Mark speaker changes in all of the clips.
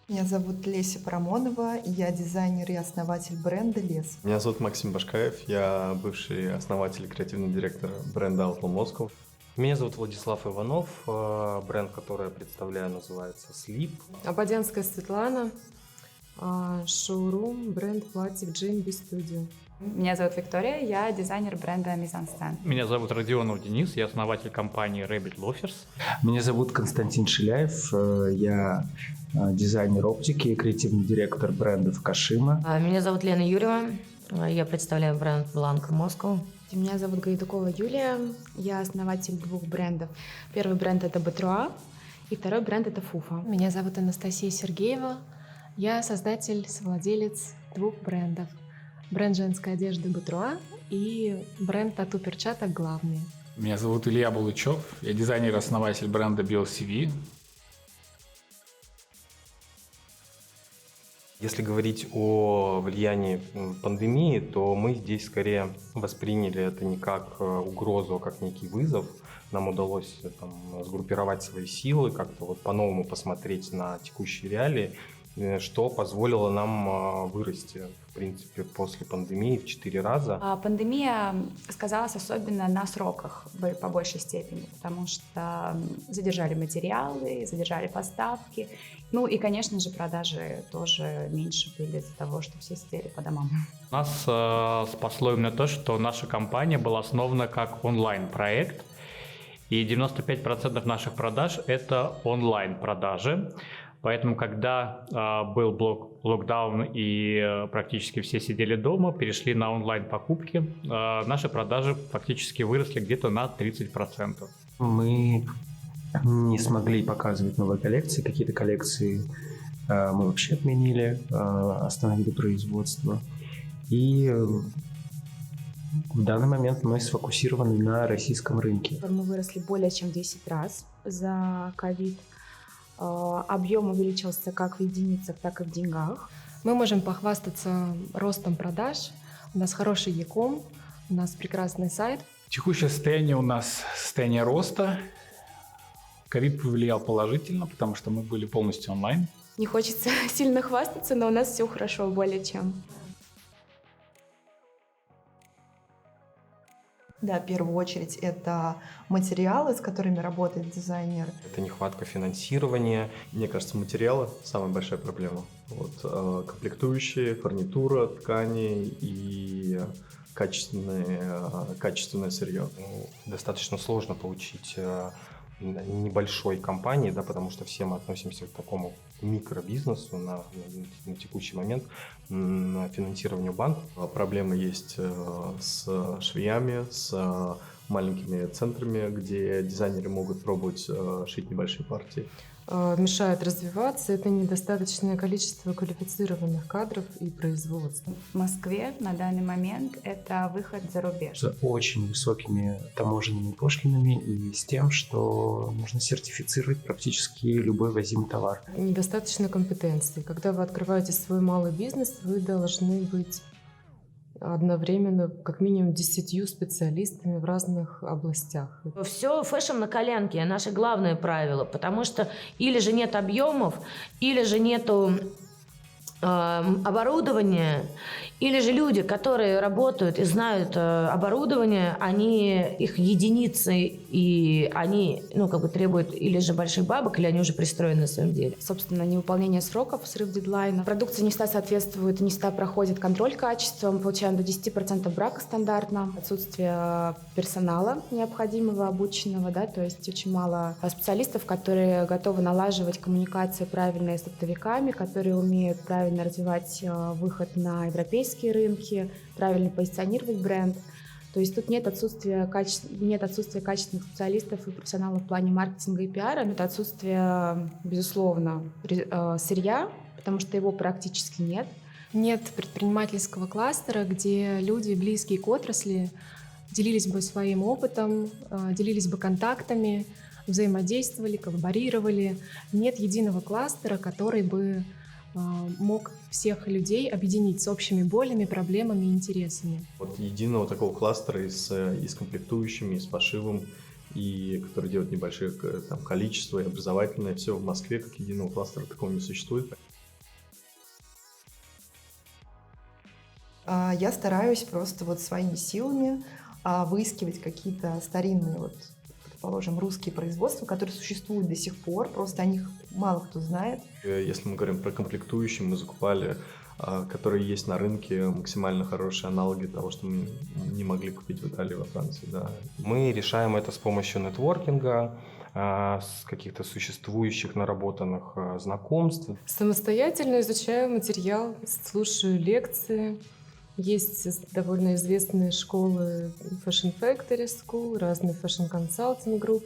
Speaker 1: Меня зовут Леся Парамонова, и я дизайнер и основатель бренда «Лес».
Speaker 2: Меня зовут Максим Башкаев, я бывший основатель и креативный директор бренда Outlaw Moscow.
Speaker 3: Меня зовут Владислав Иванов, бренд, который я представляю, называется Sleep.
Speaker 4: Ободянская Светлана, шоурум, бренд платьев GMB Studio.
Speaker 5: Меня зовут Виктория, я дизайнер бренда Mizanstand.
Speaker 6: Меня зовут Родионов Денис, я основатель компании Rabbit Loafers.
Speaker 7: Меня зовут Константин Шиляев, я дизайнер оптики и креативный директор брендов Кашима.
Speaker 8: Меня зовут Лена Юрьева, я представляю бренд Blanco Moscow.
Speaker 9: Меня зовут Гайдукова Юлия, я основатель двух брендов. Первый бренд – это Батруа, и второй бренд – это Фуфа.
Speaker 10: Меня зовут Анастасия Сергеева, я создатель, совладелец двух брендов. Бренд женской одежды Батруа и бренд тату-перчаток «Главные».
Speaker 11: Меня зовут Илья Булычев, я дизайнер и основатель бренда BioCV.
Speaker 3: Если говорить о влиянии пандемии, то мы здесь скорее восприняли это не как угрозу, а как некий вызов. Нам удалось сгруппировать свои силы, как-то по-новому посмотреть на текущие реалии, что позволило нам вырасти, в принципе, после пандемии в 4 раза.
Speaker 5: Пандемия сказалась особенно на сроках по большей степени, потому что задержали материалы, задержали поставки. Ну и, конечно же, продажи тоже меньше были из-за того, что все сидели по домам.
Speaker 6: Нас спасло именно то, что наша компания была основана как онлайн-проект, и 95% наших продаж – это онлайн-продажи. Поэтому, когда был локдаун и практически все сидели дома, перешли на онлайн-покупки, наши продажи фактически выросли где-то на 30%.
Speaker 7: Мы не смогли показывать новые коллекции, какие-то коллекции мы вообще отменили, остановили производство. И в данный момент мы сфокусированы на российском рынке.
Speaker 9: Мы выросли более чем в 10 раз за ковид. Объем увеличился как в единицах, так и в деньгах.
Speaker 10: Мы можем похвастаться ростом продаж. У нас хороший e-com, у нас прекрасный сайт.
Speaker 11: Текущее состояние у нас состояние роста. Ковид повлиял положительно, потому что мы были полностью онлайн.
Speaker 9: Не хочется сильно хвастаться, но у нас все хорошо, более чем.
Speaker 1: Да, в первую очередь это материалы, с которыми работает дизайнер.
Speaker 3: Это нехватка финансирования.
Speaker 2: Мне кажется, материалы – самая большая проблема. Комплектующие, фурнитура, ткани и качественное сырье.
Speaker 3: Достаточно сложно получить небольшой компании, да, потому что все мы относимся к такому микробизнесу на текущий момент, на финансированию банков.
Speaker 2: Проблемы есть с швеями, с маленькими центрами, где дизайнеры могут пробовать шить небольшие партии.
Speaker 4: Мешает развиваться, это недостаточное количество квалифицированных кадров и производства.
Speaker 5: В Москве на данный момент это выход за рубеж.
Speaker 7: С очень высокими таможенными пошлинами и с тем, что нужно сертифицировать практически любой возимый товар.
Speaker 4: Недостаточно компетенции. Когда вы открываете свой малый бизнес, вы должны быть одновременно как минимум 10 специалистами в разных областях.
Speaker 8: Все фэшн на коленке, наше главное правило, потому что или же нет объемов, или же нету оборудования, или же люди, которые работают и знают оборудование, они их единицы, и они требуют или же больших бабок, или они уже пристроены на своем деле.
Speaker 9: Собственно, невыполнение сроков, срыв дедлайна. Продукция не всегда соответствует, не всегда проходит контроль качества. Мы получаем до 10% брака стандартно. Отсутствие персонала необходимого, обученного, да, то есть очень мало специалистов, которые готовы налаживать коммуникации правильные с оптовиками, которые умеют правильно развивать выход на европейские рынки, правильно позиционировать бренд. То есть тут нет отсутствия качественных специалистов и профессионалов в плане маркетинга и пиара, но это отсутствие, безусловно, сырья, потому что его практически нет.
Speaker 10: Нет предпринимательского кластера, где люди, близкие к отрасли, делились бы своим опытом, делились бы контактами, взаимодействовали, коллаборировали. Нет единого кластера, который бы мог всех людей объединить с общими болями, проблемами и интересами.
Speaker 2: Единого такого кластера и с комплектующими, и с пошивом, и который делает небольшое количество, и образовательное, все в Москве, как единого кластера такого не существует.
Speaker 1: Я стараюсь просто вот своими силами выискивать какие-то старинные, вот, предположим, русские производства, которые существуют до сих пор, просто о них мало кто знает.
Speaker 2: Если мы говорим про комплектующие, мы закупали, которые есть на рынке, максимально хорошие аналоги того, что мы не могли купить в Италии, во Франции. Да.
Speaker 3: Мы решаем это с помощью нетворкинга, с каких-то существующих, наработанных знакомств.
Speaker 4: Самостоятельно изучаю материал, слушаю лекции. Есть довольно известные школы Fashion Factory School, разные Fashion Consulting Group,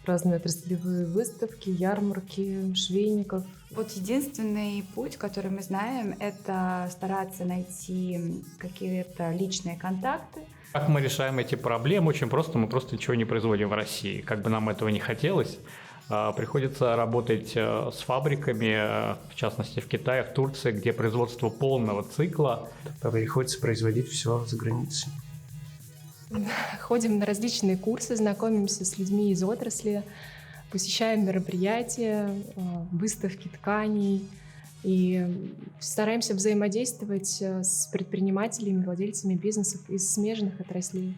Speaker 4: разные отраслевые выставки, ярмарки, швейников.
Speaker 5: Вот единственный путь, который мы знаем, это стараться найти какие-то личные контакты.
Speaker 6: Как мы решаем эти проблемы? Очень просто, мы просто ничего не производим в России. Как бы нам этого не хотелось, приходится работать с фабриками, в частности в Китае, в Турции, где производство полного цикла.
Speaker 7: Приходится производить все за границей.
Speaker 10: Ходим на различные курсы, знакомимся с людьми из отрасли, посещаем мероприятия, выставки тканей и стараемся взаимодействовать с предпринимателями, владельцами бизнесов из смежных отраслей.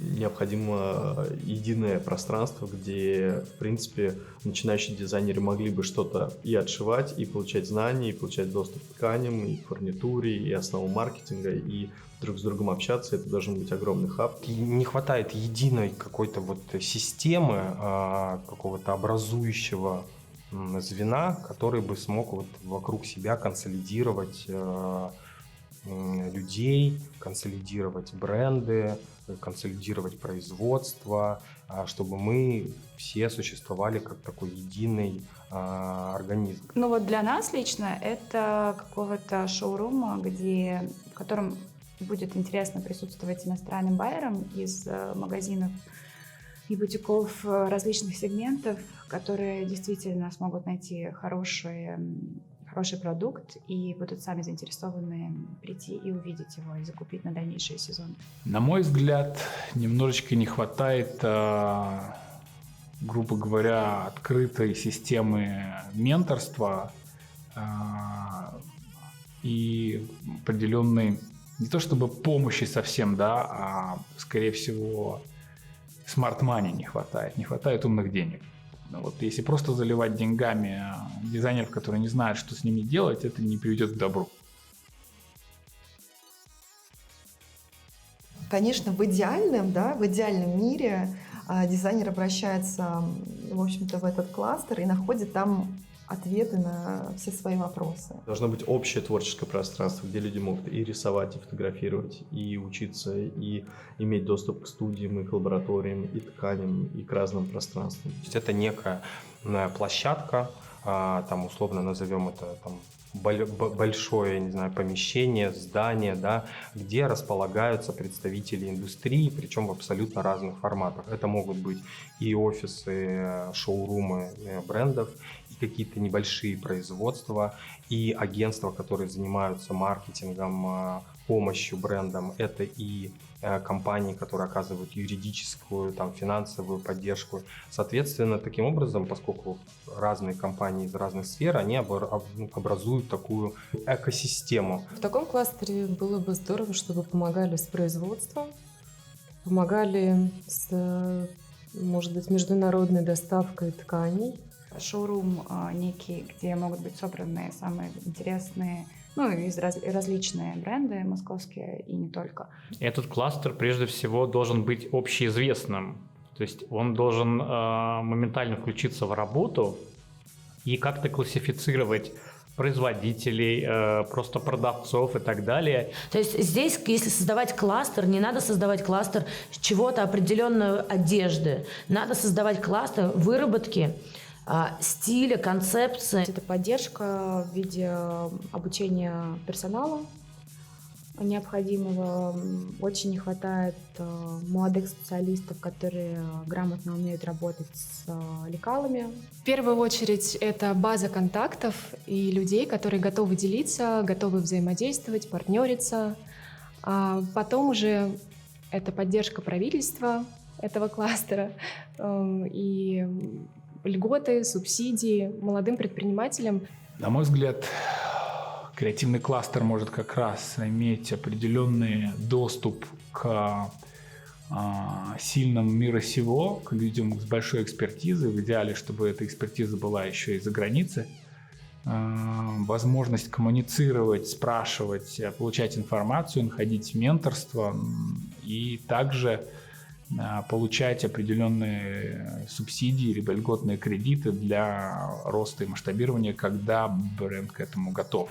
Speaker 2: Необходимо единое пространство, где, в принципе, начинающие дизайнеры могли бы что-то и отшивать, и получать знания, и получать доступ к тканям, и к фурнитуре, и основам маркетинга, и друг с другом общаться. Это должен быть огромный хаб.
Speaker 3: Не хватает единой какой-то вот системы, какого-то образующего звена, который бы смог вот вокруг себя консолидировать людей, консолидировать бренды, консолидировать производство, чтобы мы все существовали как такой единый организм.
Speaker 5: Ну вот для нас лично это какого-то шоурума, в котором будет интересно присутствовать иностранным байерам из магазинов и бутиков различных сегментов, которые действительно смогут найти хороший продукт и будут сами заинтересованы прийти и увидеть его и закупить на дальнейшие сезоны.
Speaker 11: На мой взгляд, немножечко не хватает, грубо говоря, открытой системы менторства и определенной, не то чтобы помощи совсем, да, а скорее всего смарт-мани не хватает умных денег. Вот если просто заливать деньгами дизайнеров, которые не знают, что с ними делать, это не приведет к добру.
Speaker 1: Конечно, в идеальном мире дизайнер обращается, в общем-то, в этот кластер и находит там ответы на все свои вопросы.
Speaker 2: Должно быть общее творческое пространство, где люди могут и рисовать, и фотографировать, и учиться, и иметь доступ к студиям, и к лабораториям, и тканям, и к разным пространствам.
Speaker 3: То есть это некая площадка, там условно назовем это там, большое, не знаю, помещение, здание, да, где располагаются представители индустрии, причем в абсолютно разных форматах. Это могут быть и офисы, шоурумы брендов, и какие-то небольшие производства, и агентства, которые занимаются маркетингом, помощью брендам. Это и компании, которые оказывают юридическую, там, финансовую поддержку. Соответственно, таким образом, поскольку разные компании из разных сфер, они образуют такую экосистему.
Speaker 4: В таком кластере было бы здорово, чтобы помогали с производством, помогали с, может быть, международной доставкой тканей.
Speaker 5: Шоурум некий, где могут быть собраны самые интересные, различные бренды московские и не только.
Speaker 6: Этот кластер прежде всего должен быть общеизвестным. То есть он должен моментально включиться в работу и как-то классифицировать производителей, просто продавцов и так далее.
Speaker 8: То есть здесь, если создавать кластер, не надо создавать кластер чего-то определенной одежды. Надо создавать кластер выработки стиля, концепции.
Speaker 9: Это поддержка в виде обучения персонала необходимого. Очень не хватает молодых специалистов, которые грамотно умеют работать с лекалами.
Speaker 10: В первую очередь это база контактов и людей, которые готовы делиться, готовы взаимодействовать, партнериться. А потом уже это поддержка правительства этого кластера и льготы, субсидии молодым предпринимателям.
Speaker 11: На мой взгляд, креативный кластер может как раз иметь определенный доступ к сильному мира сего, к людям с большой экспертизой. В идеале, чтобы эта экспертиза была еще и за границей. Возможность коммуницировать, спрашивать, получать информацию, находить менторство и также получать определенные субсидии либо льготные кредиты для роста и масштабирования, когда бренд к этому готов.